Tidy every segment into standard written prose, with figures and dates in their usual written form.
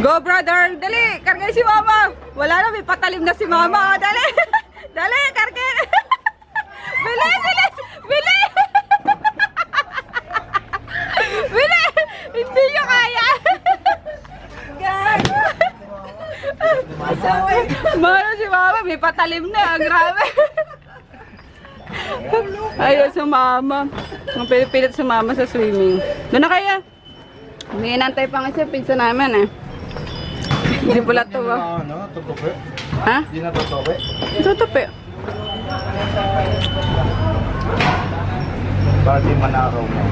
Go, brother! Dali! Kargay si mama! Wala na, may patalim na si mama. Dali! Dali! Kargay! Bili! Bili! Bili! Bili! Hindi nyo kaya! Mahal si mama, may patalim na. Grabe! Ayaw sumama. Ang pilit sumama sa swimming. Doon na kaya. May inantay pa nga siya. Pinsa namin eh. Hindi pala ito ba? Tutupi. Ha? Hindi na tutupi. Tutupi. Para di manakaw mo.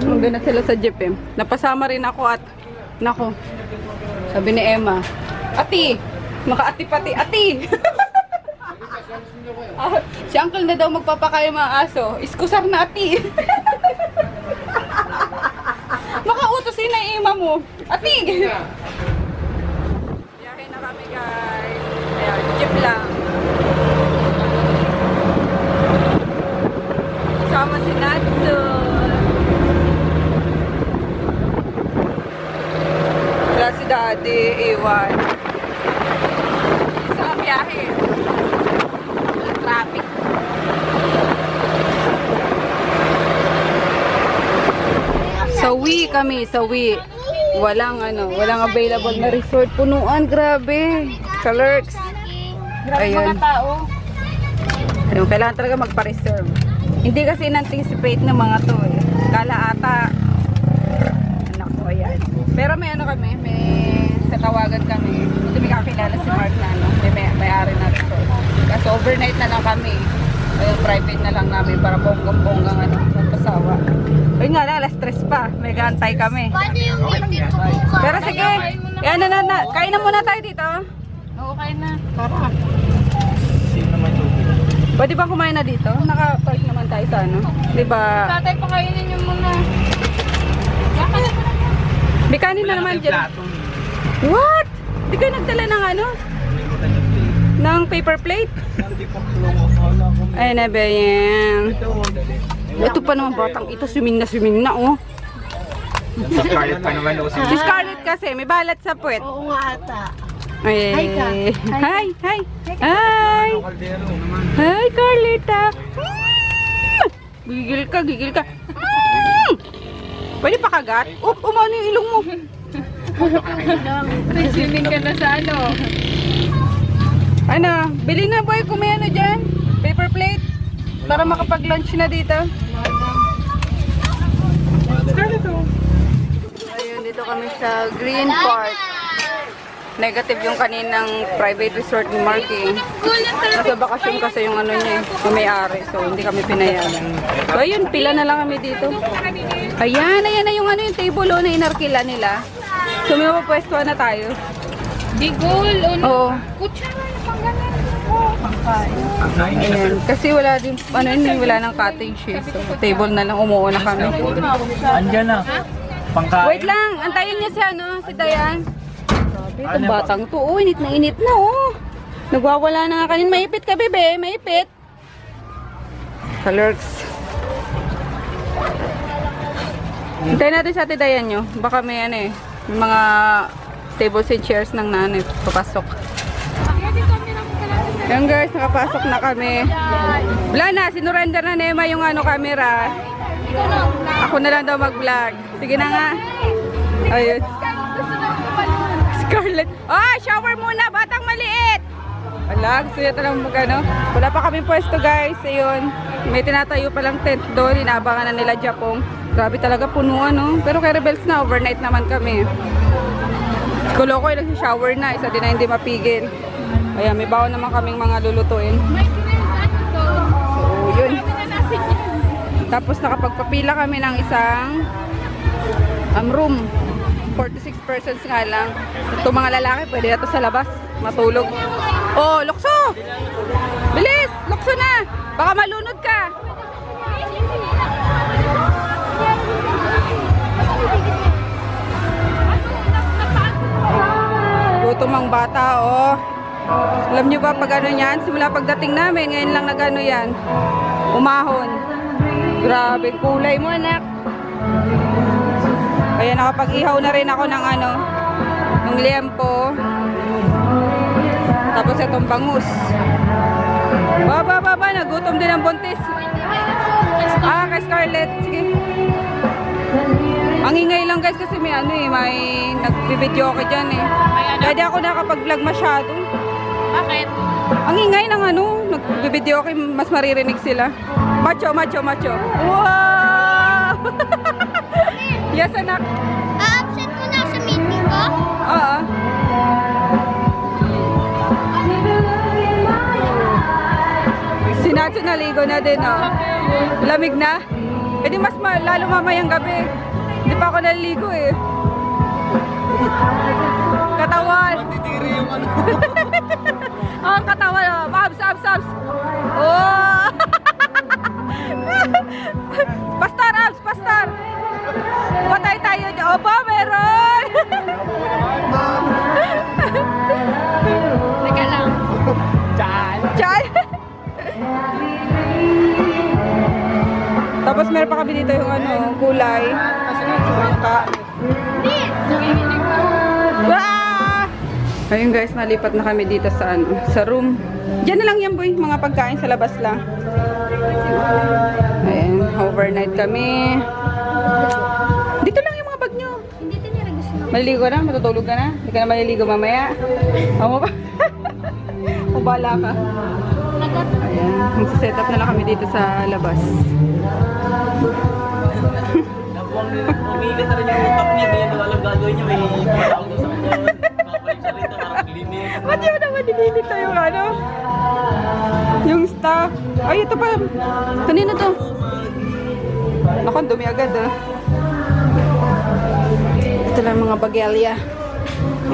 Nandun na sila sa jeep eh. Napasama rin ako at nako. Sabi ni Emma, Ati! Maka-ati pati. Ati! Si uncle na daw magpapakaya mga aso. Iskusar na ati. Makautosin na yung ima mo. Ati! Biyahe na kami guys. Ayan, jeep lang. Kasama si Natsun. Wala si Daddy, iwan. Isa ang biyahe. Traffic. Sawi kami, sawi. Walang walang available na resort. Punuan, grabe. Kalerks. Ayun. Mga tao. Ayun, kailangan talaga magpa-reserve. Hindi kasi in-anticipate ng mga to eh. Kala ata. Anak ko, ayan. Pero may kami, may katawagan kami. Hindi may kakilala si Mark na may-ari na resort. Kasi overnight na lang kami. Ayun, private na lang namin para bonggang-bonggang magpasawa. Ayun nga lang, alas 3 pa. May gantay kami. Pero sige, yan kain na muna tayo dito. Oo, kain na. Tara. Pwede bang kumain na dito? Naka-park naman tayo sa Diba? Tatay, pakainin nyo muna. May kanin na naman dyan. What? Di kayo nagdala ng ng paper plate? Ay, nabe yan. Ito pa naman batang ito, swimming na oh. Scarlett pa naman o. Si Scarlett kasi, may balat sa puwet. Oo nga ata. Ay, Hi, Ka. Hi, hi. Hi. Hi, Carlita. Gigil ka. Pwede pa kagat? Umano yung ilong mo. Swimming ka na sa Bili na boy kung may dyan. Paper plate. Para makapag-lunch na dito. Ayun, dito kami sa Green Park. Negative yung kaninang private resort ni Marky. Nasa bakasyon kasi yung niya, yung may-ari. So, hindi kami pinayagan. So, ayun, pila na lang kami dito. Ayan na yung yung table na inarkila nila. So, may mapapwestuhan na tayo. Bigol. Oo. Kutsara na pang ganun. Pangkain. Ayan. Kasi wala din, wala nang cottage eh. So, table na lang, umuuna kami. Andyan na. Pangkain. Wait lang, antayin niya si Dayan. Itong batang to, init na oh. Nagwawala na nga kanin. Maipit ka, bebe. Maipit. Kalerks. Hintayin natin sa Ate Dayan nyo. Baka may may mga tables and chairs ng papasok. Yan guys, nakapasok na kami. Wala na, sinurrender na Nema yung camera. Ako na lang daw mag-vlog. Sige na nga. Ayun. Scarlett. Shower muna, batang maliit. Wala, gusto niya talang wala pa kami pwesto guys. Ayun, may tinatayo palang tent doon. Inaabangan na nila Japong. Grabe talaga, punuan Pero kay Rebels na, overnight naman kami. Kulo ko yung nag-shower na. Isa din na hindi mapigil. Ayan, may baon naman kaming mga lulutuin. So, yun. Tapos nakapagpapila kami ng isang room. 46 persons nga lang. Ito mga lalaki, pwede na ito sa labas. Matulog. Oh, lukso! Bilis! Lukso na! Baka malunod ka! Gutom ang bata, oh. Alam nyo ba pag yan? Simula pagdating namin, ngayon lang yan. Umahon. Grabe, kulay mo, anak. Ayan, nakapag-ihaw na rin ako ng ano, ng liempo. Tapos itong bangus. Baba, nagutom din ang buntis. Ah, kay Scarlett. Sige. Ang ingay lang guys kasi may ano eh, may nagbibideo ako dyan eh. Kaya di ako nakapag-vlog masyado. Bakit? Ang ingay ng ano, nagbibideo ako, mas maririnig sila. Macho. Wow! Yes, anak. A-absent mo na sa meeting ko? Oo. Si Natsu naligo na din, oh. Lamig na. E di mas lalo mamayang gabi. Hindi pa ako naliligo eh. Katawan. Matitiri yung ano. Oh, katawan. Oh. Abs. Oh. Pastar. Patay tayo dyan. Opo, meron. Teka lang. Chan. Tapos meron pa kami dito yung ano, gulay. Bangka. Ah! Ayun guys, nalipat na kami dito sa ano, sa room. Diyan na lang yan boy, mga pagkain sa labas lang. Ayun, overnight kami. Dito lang yung mga bag nyo. Hindi tinira gusto mo. Maliligo na? Matutulog ka na? Hindi ka na maliligo mamaya? Amo ba? Ubala ka. Ayan, magsiset up na lang kami dito sa labas. Umilit na rin yung utak niya. Kaya nawalang gagawin niya. May patawag sa kanya. Kapalik siya rito. Parang linis. Ba't yun naman dinilita yung ano? Yung staff. Ay, ito pa. Kanina to. Naku, ang dumi agad ah. Ito lang mga bagelya.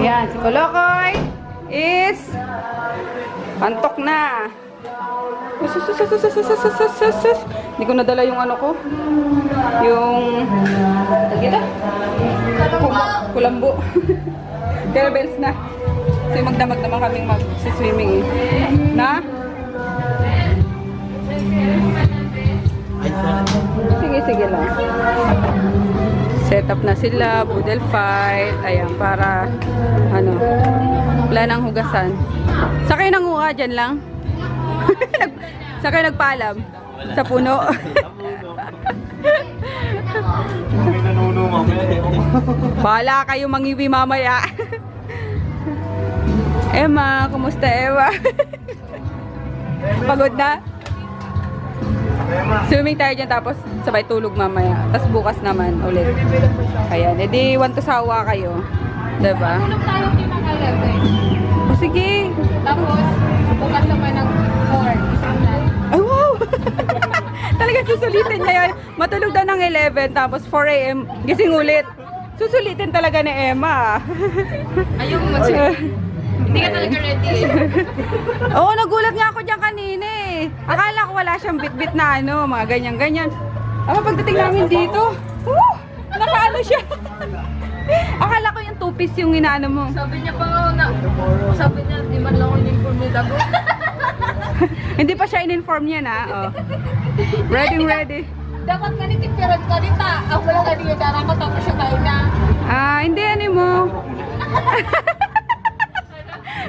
Ayan, si Kolokoy is antok na. Hindi ko nadala yung ano ko. Yung kita? Kulambo. Kettlebells na. Kasi magdamag naman kaming mag-swimming eh. Na? Sige lang. Set up na sila, poodle fight. Ayan, para ano, wala nang hugasan. Sakay ng uha dyan lang. Sakay nagpaalam sa puno. May nanuno mamaya. Bahala kayo mangiwi mamaya. Emma, kumusta Emma? Pagod na? Swimming tayo dyan tapos sabay tulog mamaya. Tapos bukas naman ulit. Ayan, edi want to sawa kayo. Diba? Tulog tayo kinakalaga. O sige. Tapos, bukas naman ng 4. Isang lang. Ay wow! Talagang susulitin niya yan. Matulog daw ng 11 tapos 4 AM gising ulit. Susulitin talaga ni Emma. Ayoko mag-check. Hindi ka talaga ready eh. Oo, nagulat nga ako dyan kanina eh. Akala ko wala siyang bit-bit na ano, mga ganyan-ganyan. Ama pagdating namin dito, nakaano siya. Akala ko yung two-piece yung inaano mo. Sabi niya pa nga sabi niya, di man lang ako in-inform ni Dago. Hindi pa siya in-inform niya na. Oh. Ready. Dapat nga nitipiran ka dita. Ako lang kanina darang ko tapos siya kain na. Ah, hindi ano mo.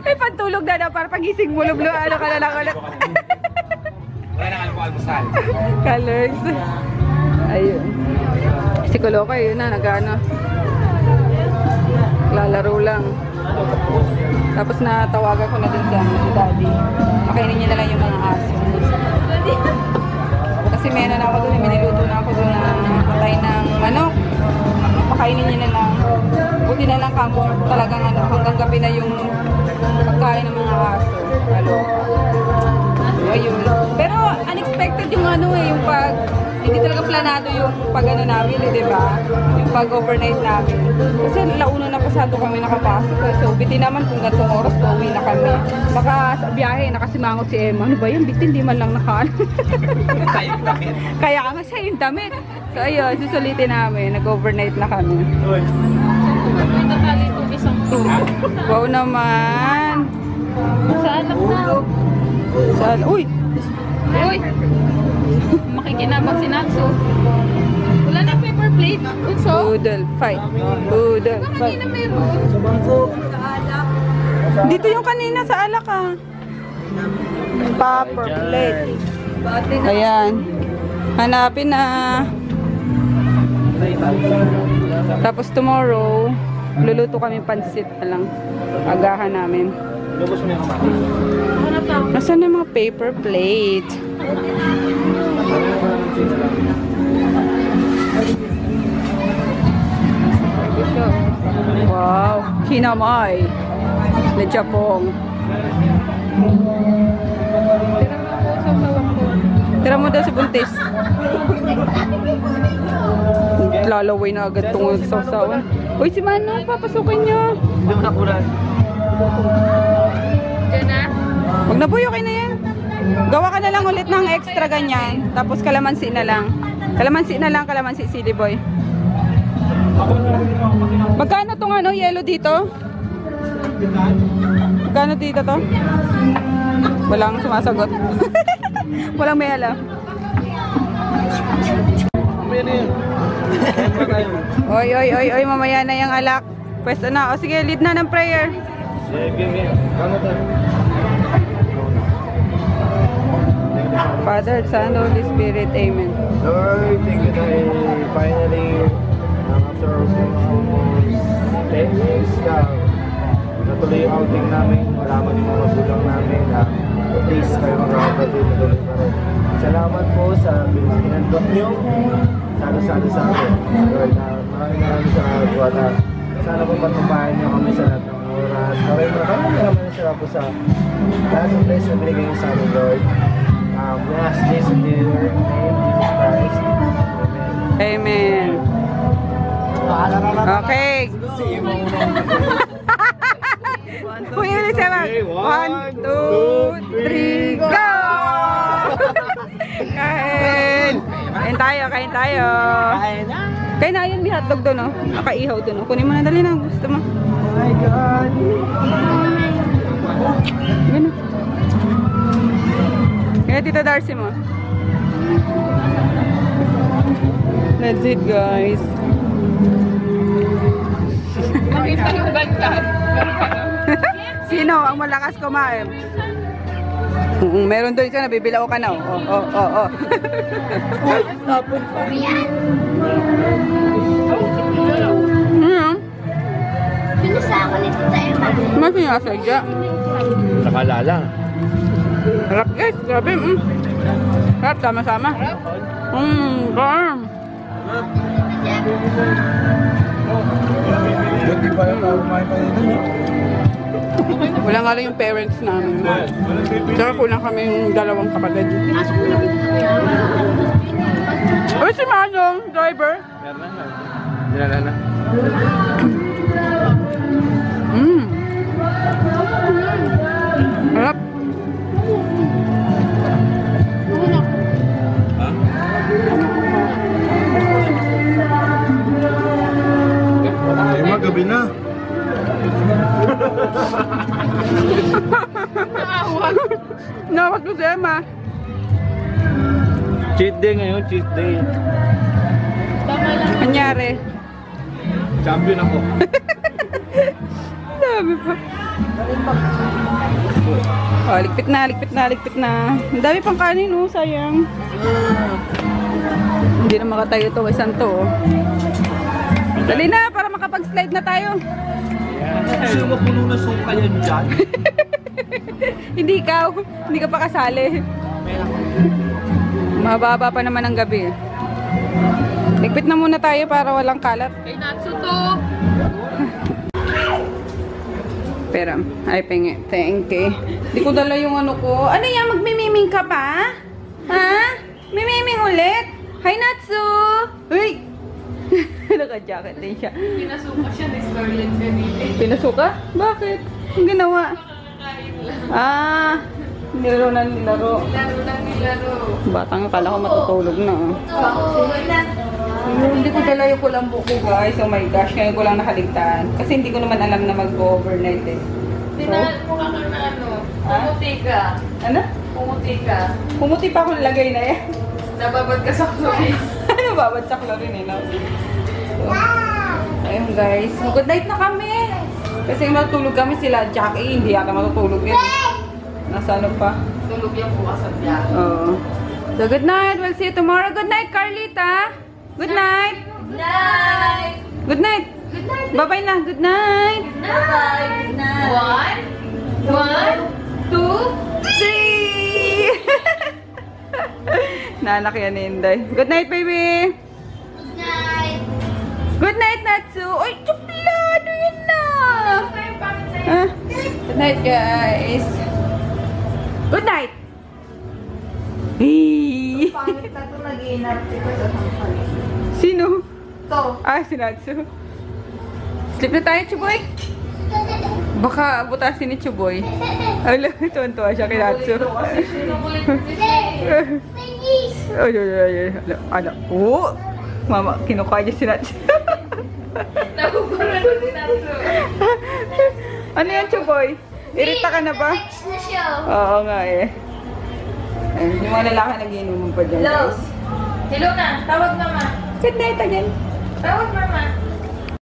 May pantulog na para pagising mo, lublo, ano ka na lang ulit. Wala na kayo almusal. Colors. Ayun. Si Kolokoy, yun na, nag-ano. Lalaro lang. Tapos natawagan ko na din si Daddy. Makainin niya na lang yung mga aso. Kasi may ano na ako doon, may niluto na ako doon na patay ng manok. Pakainin niya na lang. Buti na lang kamo talagang ano, hanggang gabi na yung pagkain ng mga aso. Ayun. Pero unexpected yung ano eh, yung pag hindi talaga planado yung pag ano namin eh, di ba? Yung pag overnight namin. Kasi launa na pasado kami nakapasok eh. So bitin naman kung gantong oras pauwi na kami. Baka sa biyahe nakasimangot si Emma. Ano ba yun? Bitin di man lang nakaan. Kaya nga siya yung damit. So ayun, susulitin namin. Nag-overnight na kami. May natali itong isang tubo. Wow naman. Sa anak na. Saan? Uy! Uy! Makikinabang si Natsu. Wala na paper plate. So, Poodle fight. Poodle fight. kanina meron. Dito yung kanina sa alak ah. Popper plate. Ayan. Hanapin na. Tapos tomorrow, luluto kami pansit na lang. Agahan namin. Nasaan na yung mga paper plate? Wow, kinamay na Japong. Tira mo daw si Buntis. Lalaway na agad tungod sa sawan. Uy, si Manong, papasukin niyo. Hindi mo nakulan. Diyan na. Huwag na boy, okay na yan. Gawa ka na lang ulit ng extra ganyan. Tapos kalamansi na lang. Kalamansi na lang, kalamansi sili boy. Magkano tong ano, yellow dito? Magkano dito to? Walang sumasagot. Walang may alam. Oy, oy, oy, oy, mamaya na yung alak. Pwesto na. O sige, lead na ng prayer. Father, Son, Holy Spirit, Amen. Lord, thank you that finally, after almost 10 years na, natuloy yung outing namin. Malaman yung mga magulang namin na at least kayo makakapagod na tuloy pa rin. Salamat po sa pinandot nyo. Sana sa akin. Lord, maraming salamat na sana po patumpahan nyo kami sa lahat ng oras. Maraming salamat po sa lahat ng bless na binigay nyo sa amin, Lord. We ask this in your name, Jesus Christ. Amen. Okay. Kuya ulit sa mga. 1, 2, 3, go! Kain! Kain tayo, kain tayo. Kain na yun, may hotdog doon, no? Nakaihaw doon, no? Kunin mo na, dali na. Gusto mo. Oh my God! Ganun. Kaya Tita Darcy mo. That's it, guys. Makita yung bantad. Sino ang malakas kumain? Meron doon siya, nabibilao ka na. Oo. Tapon pa. Pinasa ako ni Tita Emma. Mas sinasadya. Nakalala. Harap guys, grabe. Harap, sama-sama. Garm. Hindi pa yung kumain pa nito. Wala nga lang yung parents namin. Tsaka kulang kami yung dalawang kapatid. Uy, si Manong, driver. Meron na. Dinala na. Harap. Ay, gabi na. Nawag ko si Emma. Cheat day ngayon, cheat day. Nangyari. Champion ako. Dami pa. Oh, ligpit na. Ang dami pang kanin, oh, sayang. Hindi na makatayo to, isang to, oh. Dali na, para makapag-slide na tayo. Sino mapuno na suka yan dyan? Hindi ikaw, hindi ka pa kasali. Mababa pa naman ang gabi. Ligpit na muna tayo para walang kalat. Kay Natsu to. Pera, ay pengi, thank you. Di ko dala yung ano ko. Ano yan, magmimiming ka pa? Ha? Mimiming ulit? Hi, Natsu! Uy! Naka-jacket din siya. Pinasuka siya ni Scarlett kanina. Pinasuka? Bakit? Ang ginawa? Kakain lang. Ah! Nilaro na nilaro. Nilaro. Batang akala ko matutulog na. Hindi ko dala yung kulambo ko, guys. Oh my gosh, ngayon ko lang nakaligtaan. Kasi hindi ko naman alam na mag-overnight eh. Mukha ka na ano. Pumuti ka. Ano? Pumuti ka. Pumuti pa akong lagay na yan. Nababad ka sa chlorine. Ano babad sa chlorine eh, no? Ayun guys. Good night na kami. Kasi matulog kami sila. Jackie, hindi yata matutulog yan. Nasa ano pa? Tulog yung bukas at biyak. Oo. So good night. We'll see you tomorrow. Good night, Carlita. Good night. Night! Good night. Good night! Bye-bye na. Good night. Night! Night! 1, 2, 3! Nanak yan ni Inday. Good night, baby. Good night. Good night, Natsu. Ay, suplado yun na. Ah, good night, guys. Good night. Hey. Pangit na ito nag-iinarte ko sa hampay. Sino? Ito. Ah, si Natsu. Sleep na tayo, Chuboy. Baka butasin ni Chuboy. Alam, tuwan-tuwa siya kay Natsu. Sinukulit ko siya. Please. Ay, ay, ay, ay. Ano? Oh! Mama, kinukuha niya si Natsu. Nakukulan ko si Natsu. Ano yan, Chuboy? Irita ka na ba? Next na siya. Oo nga eh. Ayun, yung mga lalaki nag-iinuman pa dyan, Hello. guys. Hello na. Tawag mama. Good night again. Tawag mama.